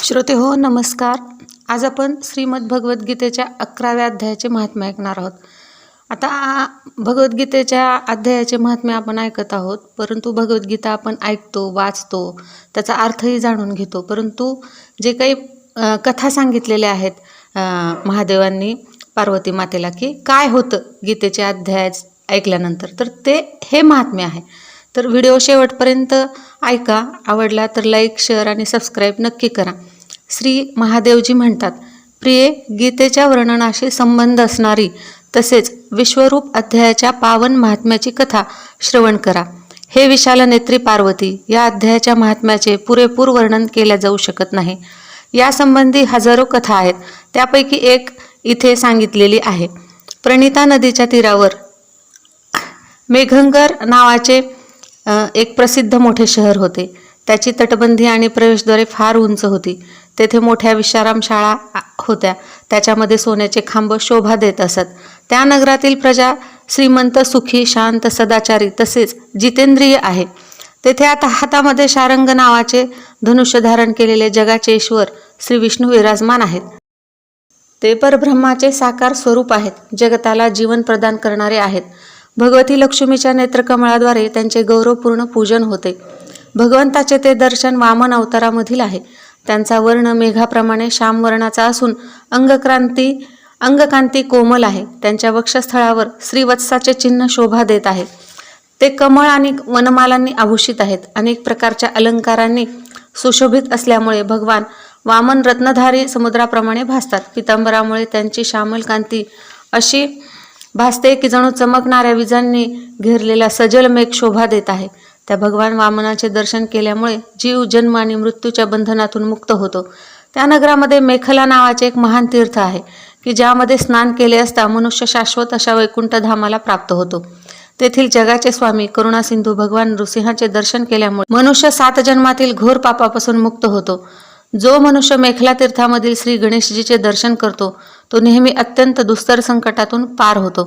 श्रोते हो नमस्कार. आज आपण श्रीमद भगवद्गीतेच्या 11व्या अध्यायाचे महात्म्य ऐकणार आहोत. आता भगवद्गीतेच्या अध्यायाचे महात्म्य आपण ऐकत आहोत, परंतु भगवद्गीता आपण ऐकतो, वाचतो, त्याचा अर्थही जाणून घेतो, परंतु जे काही कथा सांगितलेल्या आहेत महादेवांनी पार्वती मातेला की काय होतं गीतेचे अध्याय ऐकल्यानंतर, तर ते हे महात्म्य आहे. तर व्हिडिओ शेवटपर्यंत ऐका. आवडला तर लाईक, शेअर आणि सबस्क्राईब नक्की करा. श्री महादेवजी म्हणतात, प्रिये, गीतेच्या वर्णनाशी संबंध असणारी तसेच विश्वरूप अध्यायाच्या पावन महात्म्याची कथा श्रवण करा. हे विशाल नेत्री पार्वती, या अध्यायाच्या महात्म्याचे पुरेपूर वर्णन केले जाऊ शकत नाही. यासंबंधी हजारो कथा आहेत, त्यापैकी एक इथे सांगितलेली आहे. प्रणिता नदीच्या तीरावर मेघंगर नावाचे एक प्रसिद्ध मोठे शहर होते. त्याची तटबंदी आणि प्रवेशद्वारे फार उंच होती. तेथे मोठ्या विश्रामशाळा होत्या. त्याच्यामध्ये सोन्याचे खांब शोभा देत असत. त्या नगरातील प्रजा श्रीमंत, सुखी, शांत, सदाचारी तसेच जितेंद्रिय आहे. तेथे आता हातामध्ये शारंग नावाचे धनुष्य धारण केलेले जगाचे ईश्वर श्री विष्णू विराजमान आहेत. ते परब्रह्माचे साकार स्वरूप आहेत. जगताला जीवन प्रदान करणारे आहेत. भगवती लक्ष्मीच्या नेत्रकमळाद्वारे त्यांचे गौरवपूर्ण पूजन होते. भगवंताचे ते दर्शन वामन अवतारामधील आहे. त्यांचा वर्ण मेघाप्रमाणे श्यामवर्णाचा असून अंगकांती कोमल आहे. त्यांच्या वक्षस्थळावर श्रीवत्साचे चिन्ह शोभा देत आहे. ते कमळ आणि वनमालांनी आभूषित आहेत. अनेक प्रकारच्या अलंकारांनी सुशोभित असल्यामुळे भगवान वामन रत्नधारी समुद्राप्रमाणे भासतात. पितांबरामुळे त्यांची श्यामल कांती अशी भासते की जणू चमकणाऱ्या विजांनी घेरलेला सजल मेघ शोभा देत आहे. त्या भगवान वामनाचे दर्शन केल्यामुळे जीव जन्म आणि मृत्यूच्या बंधनातून मुक्त होतो. त्या नगरामध्ये मेखला नावाचे एक महान तीर्थ आहे की ज्यामध्ये स्नान केले असता मनुष्य शाश्वत अशा वैकुंठ धामाला प्राप्त होतो. तेथील जगाचे स्वामी करुणासिंधू भगवान नृसिंहाचे दर्शन केल्यामुळे मनुष्य 7 जन्मातील घोर पापापासून मुक्त होतो. जो मनुष्य मेखला तीर्थामधील श्री गणेशजीचे दर्शन करतो तो नेहमी अत्यंत दुस्तर संकटातून पार होतो.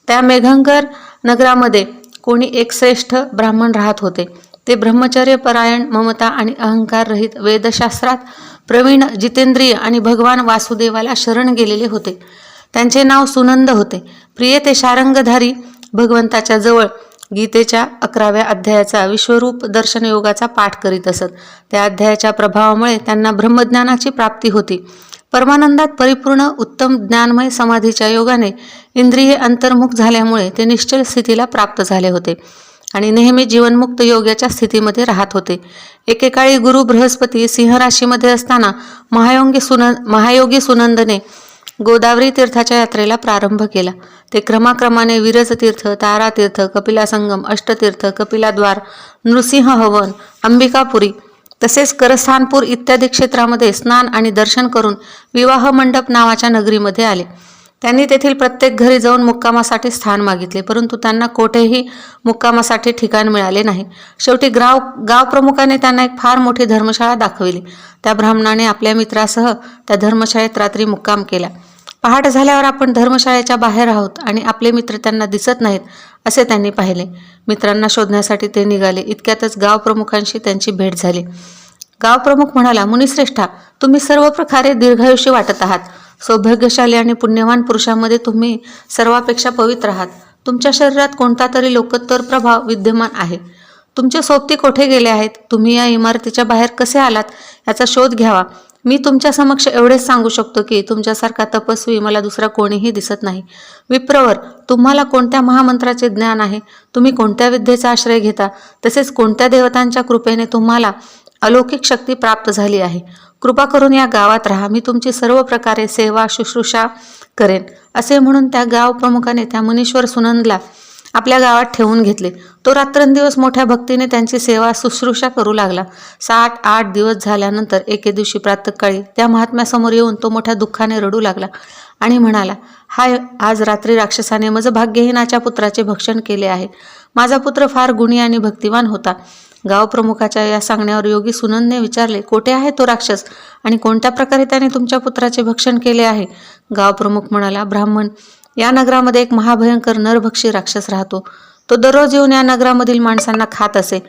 त्या मेघंगर नगरामध्ये कोणी एक श्रेष्ठ ब्राह्मण राहत होते. ते ब्रह्मचर्य परायण, ममता आणि अहंकार रहित, वेदशास्त्रात प्रवीण, जितेंद्रिय आणि भगवान वासुदेवाला शरण गेलेले होते. त्यांचे नाव सुनंद होते. प्रिय, ते शारंगधारी भगवंताच्या जवळ गीतेच्या 11व्या अध्यायाचा विश्वरूप दर्शन योगाचा पाठ करीत असत. त्या अध्यायाच्या प्रभावामुळे त्यांना ब्रह्मज्ञानाची प्राप्ती होती. परमानंदात परिपूर्ण उत्तम ज्ञानमय समाधीच्या योगाने इंद्रिये अंतर्मुख झाल्यामुळे ते निश्चल स्थितीला प्राप्त झाले होते आणि नेहमी जीवनमुक्त योगाच्या स्थितीमध्ये राहत होते. एकेकाळी गुरु बृहस्पती सिंह राशीमध्ये असताना महायोगी सुनंदने गोदावरी तीर्थाच्या यात्रेला प्रारंभ केला. ते क्रमाक्रमाने विरज तीर्थ, तारा तीर्थ, कपिला संगम, अष्टतीर्थ, कपिलाद्वार, नृसिंह हवन, अंबिकापुरी तसेच करस्थानपूर इत्यादी क्षेत्रामध्ये स्नान आणि दर्शन करून विवाह मंडप नावाच्या नगरीमध्ये आले. त्यांनी तेथील प्रत्येक घरी जाऊन मुक्कामासाठी स्थान मागितले, परंतु त्यांना कोठेही मुक्कामासाठी ठिकाण मिळाले नाही. शेवटी गाव प्रमुखाने त्यांना एक फार मोठी धर्मशाळा दाखविली. त्या ब्राह्मणाने आपल्या मित्रासह त्या धर्मशाळेत रात्री मुक्काम केला. पहाट झाल्यावर आपण धर्मशाळेच्या बाहेर आहोत आणि आपले मित्र त्यांना दिसत नाहीत असे त्यांनी पाहिले. मित्रांना शोधण्यासाठी ते निघाले. इतक्यातच गाव प्रमुखांशी त्यांची भेट झाली. गाव प्रमुख म्हणाला, मुनिश्रेष्ठा, तुम्ही सर्व प्रकारे दीर्घायुष्य वाटत आहात. सौभाग्यशाली आणि पुण्यवान पुरुषांमध्ये तुम्ही सर्वापेक्षा पवित्र आहात. तुमच्या शरीरात कोणता तरी लोकोत्तर प्रभाव विद्यमान आहे. तुमचे सोबती कोठे गेले आहेत? तुम्ही या इमारतीच्या बाहेर कसे आलात याचा शोध घ्यावा. मी तुमच्या समक्ष एवढेच सांगू शकतो की तुमच्यासारखा तपस्वी मला दुसरा कोणीही दिसत नाही. विप्रवर, तुम्हाला कोणत्या महामंत्राचे ज्ञान आहे? तुम्ही कोणत्या विद्येचा आश्रय घेता? तसेच कोणत्या देवतांच्या कृपेने तुम्हाला अलौकिक शक्ती प्राप्त झाली आहे? कृपा करून या गावात राहा. मी तुमची सर्व प्रकारे सेवा शुश्रूषा करेन. असे म्हणून त्या गाव प्रमुखाने त्या मुनीश्वर सुनंदला आपल्या गावात ठेवून घेतले. तो रात्रंदिवस मोठ्या भक्तीने त्यांची सेवा शुश्रूषा करू लागला. 7-8 दिवस झाल्यानंतर एके दिवशी प्रातःकाळी त्या महात्म्यासमोर येऊन तो मोठ्या दुःखाने रडू लागला आणि म्हणाला, हाय, आज रात्री राक्षसाने मज भाग्यहीनाच्या पुत्राचे भक्षण केले आहे. माझा पुत्र फार गुणी आणि भक्तिवान होता. गाव प्रमुखाच्या या सांगण्यावर योगी सुनंदने विचारले, कोठे आहे तो राक्षस आणि कोणत्या प्रकारे त्याने तुमच्या पुत्राचे भक्षण केले आहे? गाव प्रमुख म्हणाला, ब्राह्मण, या नगरामध्ये एक महाभयंकर नरभक्षी राक्षस राहतो. तो दररोज येऊन या नगरामधील माणसांना खात असे.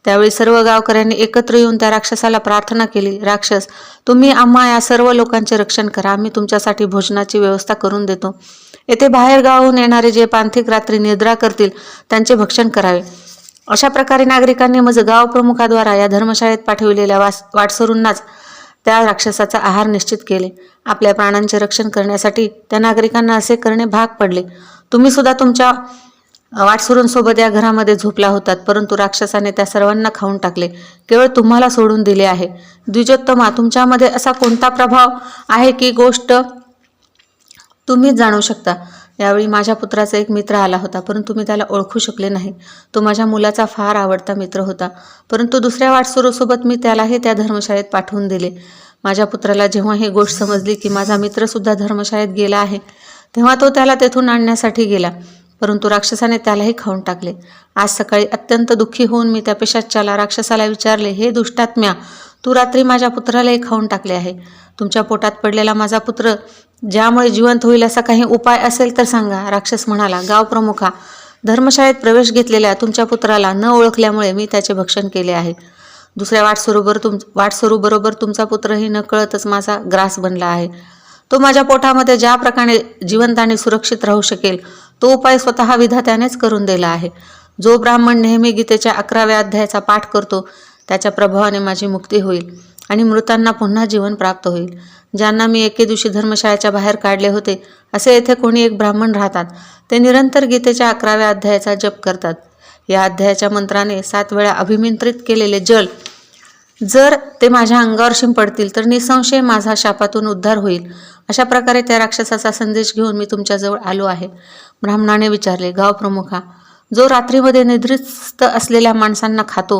त्यावेळी सर्व गावकऱ्यांनी एकत्र येऊन त्या राक्षसाला प्रार्थना केली, राक्षस, तुम्ही आम्हा या सर्व लोकांचे रक्षण करा, आम्ही तुमच्यासाठी भोजनाची व्यवस्था करून देतो. येथे बाहेर गावाहून येणारे जे पांथिक रात्री निद्रा करतील त्यांचे भक्षण करावे. अशा प्रकारे नागरिकांनी मज गाव प्रमुखाद्वारा या धर्मशाळेत पाठविलेल्या वाटसरूंनाच त्या राक्षसाचा आहार निश्चित केले. आपल्या प्राणांचे रक्षण करण्यासाठी त्या नागरिकांना असे करणे भाग पडले. तुम्ही सुद्धा तुमच्या वाटसरूंसोबत या घरामध्ये झोपला होतात, परंतु राक्षसाने त्या सर्वांना खाऊन टाकले. केवळ तुम्हाला सोडून दिले आहे. द्विजोत्तमा, तुमच्यामध्ये असा कोणता प्रभाव आहे की गोष्ट तुम्हीच जाणू शकता. यावेळी माझ्या पुत्राचा एक मित्र आला होता, परंतु मी त्याला ओळखू शकले नाही. तो माझ्या मुलाचा फार आवडता मित्र होता, परंतु दुसऱ्या वाटसरूसोबत मी त्यालाही त्या धर्मशाळेत पाठवून दिले. माझ्या पुत्राला जेव्हा ही गोष्ट समजली की माझा मित्रसुद्धा धर्मशाळेत गेला आहे, तेव्हा तो त्याला तेथून आणण्यासाठी गेला, परंतु राक्षसाने त्यालाही खाऊन टाकले. आज सकाळी अत्यंत दुःखी होऊन मी त्या पिशाच्याला राक्षसाला विचारले, हे दुष्टात्म्या, तू रात्री माझ्या पुत्रालाही खाऊन टाकले आहे. तुमच्या पोटात पडलेला माझा पुत्र ज्यामुळे जिवंत होईल असा काही उपाय असेल तर सांगा. राक्षस म्हणाला, गाव प्रमुखा, धर्मशाळेत प्रवेश घेतलेल्या तुमच्या पुत्राला न ओळखल्यामुळे मी त्याचे भक्षण केले आहे. दुसऱ्या वाटसरूबरोबर तुमचा पुत्रही नकळतच माझा ग्रास बनला आहे. तो माझ्या पोटामध्ये ज्या प्रकारे जिवंत आणि सुरक्षित राहू शकेल तो उपाय स्वतः विधात्यानेच करून दिला आहे. जो ब्राह्मण नेहमी गीतेच्या 11व्या अध्यायाचा पाठ करतो त्याच्या प्रभावाने माझी मुक्ती होईल आणि मृतांना पुन्हा जीवन प्राप्त होईल. ज्यांना मी एके दिवशी धर्मशाळेच्या बाहेर काढले होते असे येथे कोणी एक ब्राह्मण राहतात. ते निरंतर गीतेच्या 11व्या अध्यायाचा जप करतात. या अध्यायाच्या मंत्राने 7 वेळा अभिमंत्रित केलेले जल जर ते माझ्या अंगावर शिंपडतील तर निसंशय माझा शापातून उद्धार होईल. अशा प्रकारे त्या राक्षसाचा संदेश घेऊन मी तुमच्याजवळ आलो आहे. ब्राह्मणाने विचारले, गाव प्रमुखा, जो रात्रीमध्ये निद्रिस्त असलेल्या माणसांना खातो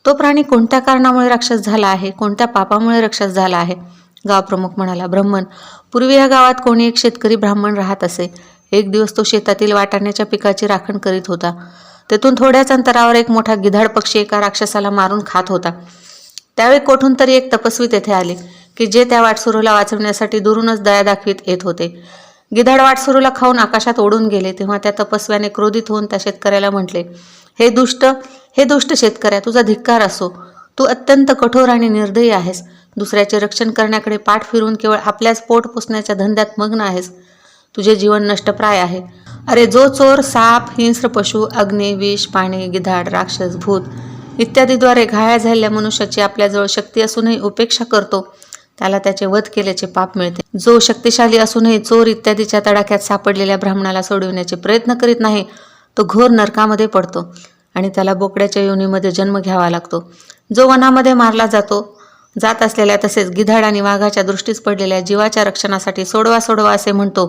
तो प्राणी कोणत्या कारणामुळे राक्षस झाला आहे, कोणत्या पापामुळे राक्षस झाला आहे? गाव प्रमुख म्हणाला, ब्राह्मण, पूर्वी या गावात कोणी एक शेतकरी ब्राह्मण राहत असे. एक दिवस तो शेतातील वाटाण्याच्या पिकाची राखण करीत होता. तेथून थोड्याच अंतरावर एक मोठा गिधाड पक्षी एका राक्षसाला मारून खात होता. त्यावेळी कोठून तरी एक तपस्वी तेथे आले की जे त्या वाटसरूला वाचवण्यासाठी दुरूनच दया दाखवित येत होते. गिधाड वाटसरूला खाऊन आकाशात ओढून गेले. तेव्हा त्या तपस्व्याने क्रोधित होऊन त्या शेतकऱ्याला म्हटले, हे दुष्ट शेतकऱ्या, तुझा धिक्कार असो. तू अत्यंत कठोर आणि निर्दयी आहेस. दुसऱ्याचे रक्षण करण्याकडे पाठ फिरून केवळ आपल्याच पोट पुसण्याच्या धंद्यात मग्न आहेस. तुझे जीवन नष्टप्राय आहे. अरे, जो चोर साप, हिंस्र पशु, अग्नी, विष, पाणी, गिधाड, राक्षस, भूत इत्यादीद्वारे घायाळ झालेल्या मनुष्याची आपल्याजवळ शक्ती असूनही उपेक्षा करतो त्याला त्याचे वध केल्याचे पाप मिळते. जो शक्तिशाली असूनही चोर इत्यादीच्या तडाख्यात सापडलेल्या ब्राह्मणाला सोडविण्याचे प्रयत्न करीत नाही तो घोर नरकामध्ये पडतो आणि त्याला बोकड्याच्या योनीमध्ये जन्म घ्यावा लागतो. जो वनामध्ये मारला जात असलेल्या तसेच गिधाड आणि वाघाच्या दृष्टीस पडलेल्या जीवाच्या रक्षणासाठी सोडवा सोडवा असे म्हणतो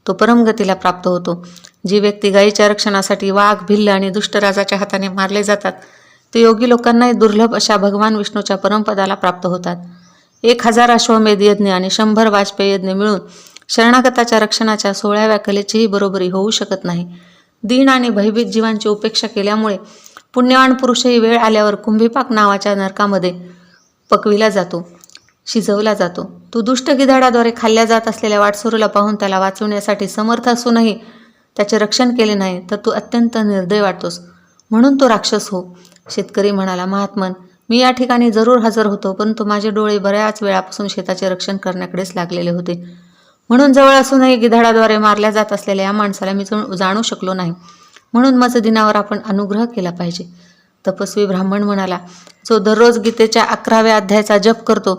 तो परमगतीला प्राप्त होतो. जी व्यक्ती गायीच्या रक्षणासाठी वाघ, भिल्ल आणि दुष्टराजाच्या हाताने मारले जातात ते योगी लोकांनाही दुर्लभ अशा भगवान विष्णूच्या परमपदाला प्राप्त होतात. 1000 अश्वमेध यज्ञ आणि 100 वाजपेयी यज्ञ मिळून शरणागताच्या रक्षणाच्या 16व्या कलेचीही बरोबरी होऊ शकत नाही. दीन आणि भयभीत जीवांची उपेक्षा केल्यामुळे पुण्यवान पुरुषही वेळ आल्यावर कुंभीपाक नावाच्या नरकामध्ये पकविला जातो, शिजवला जातो. तू दुष्ट गिधाडाद्वारे खाल्ल्या जात असलेल्या वाटसरूला पाहून त्याला वाचवण्यासाठी समर्थ असूनही त्याचे रक्षण केले नाही तर तू अत्यंत निर्दय वाटतोस, म्हणून तो राक्षस हो. शेतकरी म्हणाला, महात्मन, मी या ठिकाणी जरूर हजर होतो, परंतु माझे डोळे बऱ्याच वेळापासून शेताचे रक्षण करण्याकडेच लागलेले होते, म्हणून जवळ असूनही गिधाडाद्वारे मारल्या जात असलेल्या या माणसाला मी जाणू शकलो नाही. म्हणून माझं दिनावर आपण अनुग्रह केला पाहिजे. तपस्वी ब्राह्मण म्हणाला, जो दररोज गीतेच्या 11व्या अध्यायाचा जप करतो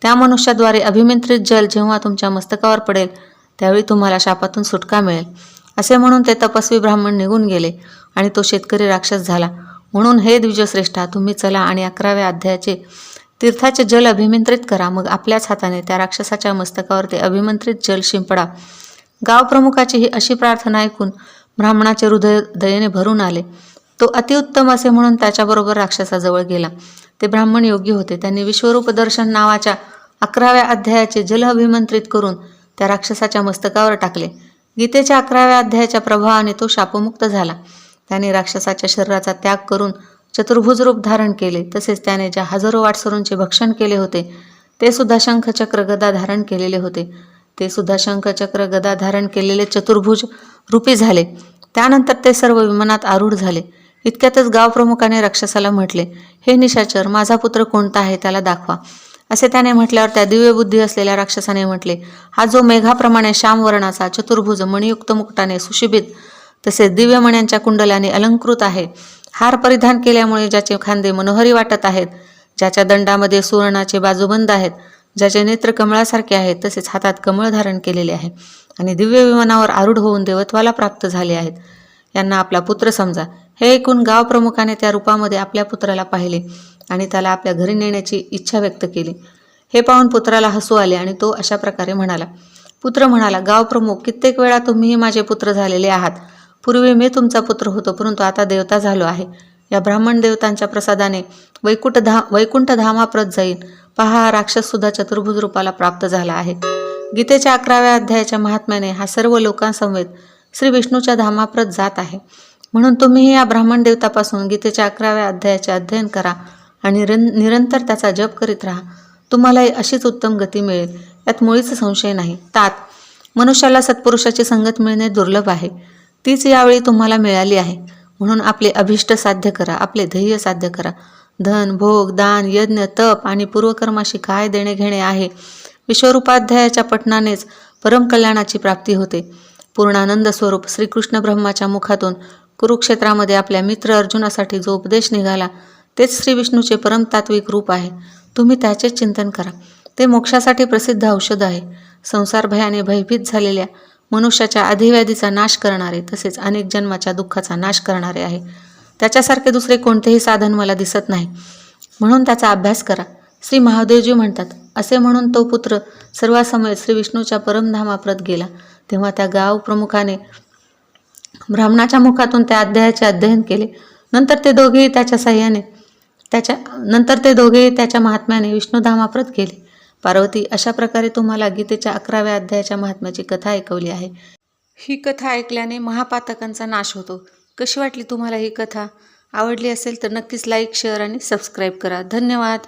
त्या मनुष्याद्वारे अभिमंत्रित जल जेव्हा तुमच्या मस्तकावर पडेल त्यावेळी तुम्हाला शापातून सुटका मिळेल. असे म्हणून ते तपस्वी ब्राह्मण निघून गेले आणि तो शेतकरी राक्षस झाला. म्हणून हे द्विजश्रेष्ठा, तुम्ही चला आणि 11व्या अध्यायाचे तीर्थाचे जल अभिमंत्रित करा. मग आपल्याच हाताने त्या राक्षसाच्या मस्तकावर ते अभिमंत्रित जल शिंपडा. गाव प्रमुखाची ही अशी प्रार्थना ऐकून ब्राह्मणाचे हृदय दयेने भरून आले. तो अतिउत्तम असे म्हणून त्याच्याबरोबर राक्षसाजवळ गेला. ते ब्राह्मण योगी होते. त्यांनी विश्वरूप दर्शन नावाच्या 11व्या अध्यायाचे जल अभिमंत्रित करून त्या राक्षसाच्या मस्तकावर टाकले. गीतेच्या 11व्या अध्यायाच्या प्रभावाने तो शापमुक्त झाला. त्याने राक्षसाच्या शरीराचा त्याग करून चतुर्भुज रूप धारण केले. तसेच त्याने ज्या हजारो वाटसरूंचे भक्षण केले होते ते सुद्धा शंखचक्र गदा धारण केलेले होते. ते सुद्धा शंखचक्र गदा धारण केलेले चतुर्भुज रूपी झाले. त्यानंतर ते सर्व विमानात आरूढ झाले. इतक्यातच गावप्रमुखाने राक्षसाला म्हटले, हे निशाचर, माझा पुत्र कोणता आहे त्याला दाखवा. असे त्याने म्हटल्यावर त्या दिव्य बुद्धी असलेल्या राक्षसाने म्हटले, हा जो मेघाप्रमाणे श्यामवर्णाचा चतुर्भुज मणियुक्त मुकुटाने सुशोभित तसेच दिव्य मण्यांच्या कुंडलाने अलंकृत आहे, हार परिधान केल्यामुळे ज्याचे खांदे मनोहरी वाटत आहेत, ज्याच्या दंडामध्ये सुवर्णाचे बाजूबंद आहेत, ज्याचे नेत्र कमळासारखे आहेत, तसेच हातात कमळ धारण केलेले आहे आणि दिव्य विमानावर आरूढ होऊन देवत्वाला प्राप्त झाले आहेत, यांना आपला पुत्र समजा. हे ऐकून गावप्रमुखाने त्या रूपामध्ये आपल्या पुत्राला पाहिले आणि त्याला आपल्या घरी नेण्याची इच्छा व्यक्त केली. हे पाहून पुत्राला हसू आले आणि तो अशा प्रकारे म्हणाला. पुत्र म्हणाला, गावप्रमुख, कित्येक वेळा तुम्हीही माझे पुत्र झालेले आहात. पूर्वी मी तुमचा पुत्र होतो, परंतु आता देवता झालो आहे. या ब्राह्मण देवतांच्या प्रसादाने वैकुंठ धामाप्रत जाईन. पहा, हा राक्षस सुद्धा चतुर्भुज रूपाला प्राप्त झाला आहे. गीतेच्या 11व्या अध्यायाच्या महात्म्याने हा सर्व लोकांसमवेत श्री विष्णूच्या धामाप्रत जात आहे. म्हणून तुम्हीही या ब्राह्मण देवतापासून गीतेच्या 11व्या अध्यायाचे अध्ययन करा आणि निरंतर त्याचा जप करीत राहा. तुम्हालाही अशीच उत्तम गती मिळेल, यात मुळीच संशय नाही. तात, मनुष्याला सत्पुरुषाची संगत मिळणे दुर्लभ आहे. तीच यावेळी तुम्हाला मिळाली आहे. म्हणून आपले अभिष्ट साध्य करा, आपले ध्येय साध्य करा. धन, भोग, दान, यज्ञ, तप आणि पूर्वकर्माशी काय देणे घेणे आहे, विश्वरूपाध्यायाच्या पठणानेच परमकल्याणाची प्राप्ती होते. पूर्णानंद स्वरूप श्रीकृष्ण ब्रह्माच्या मुखातून कुरुक्षेत्रामध्ये आपल्या मित्र अर्जुनासाठी जो उपदेश निघाला, तेच श्री विष्णूचे परमतात्विक रूप आहे. तुम्ही त्याचेच चिंतन करा. ते मोक्षासाठी प्रसिद्ध औषध आहे. संसार भयाने भयभीत झालेल्या मनुष्याच्या आधिव्याधीचा नाश करणारे तसेच अनेक जन्माच्या दुःखाचा नाश करणारे आहे. त्याच्यासारखे दुसरे कोणतेही साधन मला दिसत नाही. म्हणून त्याचा अभ्यास करा. श्री महादेवजी म्हणतात, असे म्हणून तो पुत्र सर्वासमवेत श्री विष्णूच्या परमधामाप्रत गेला. तेव्हा त्या गाव प्रमुखाने ब्राह्मणाच्या मुखातून त्या अध्यायाचे अध्ययन केले. नंतर ते दोघेही त्याच्या महात्म्याने विष्णुधामाप्रत गेले. पार्वती, अशा प्रकारे तुम्हाला गीतेच्या 11व्या अध्यायाच्या महात्म्याची कथा ऐकवली आहे. ही कथा ऐकल्याने महापातकांचा नाश होतो. कशी वाटली तुम्हाला ही कथा? आवडली असेल तर नक्कीच लाईक, शेअर आणि सबस्क्राईब करा. धन्यवाद.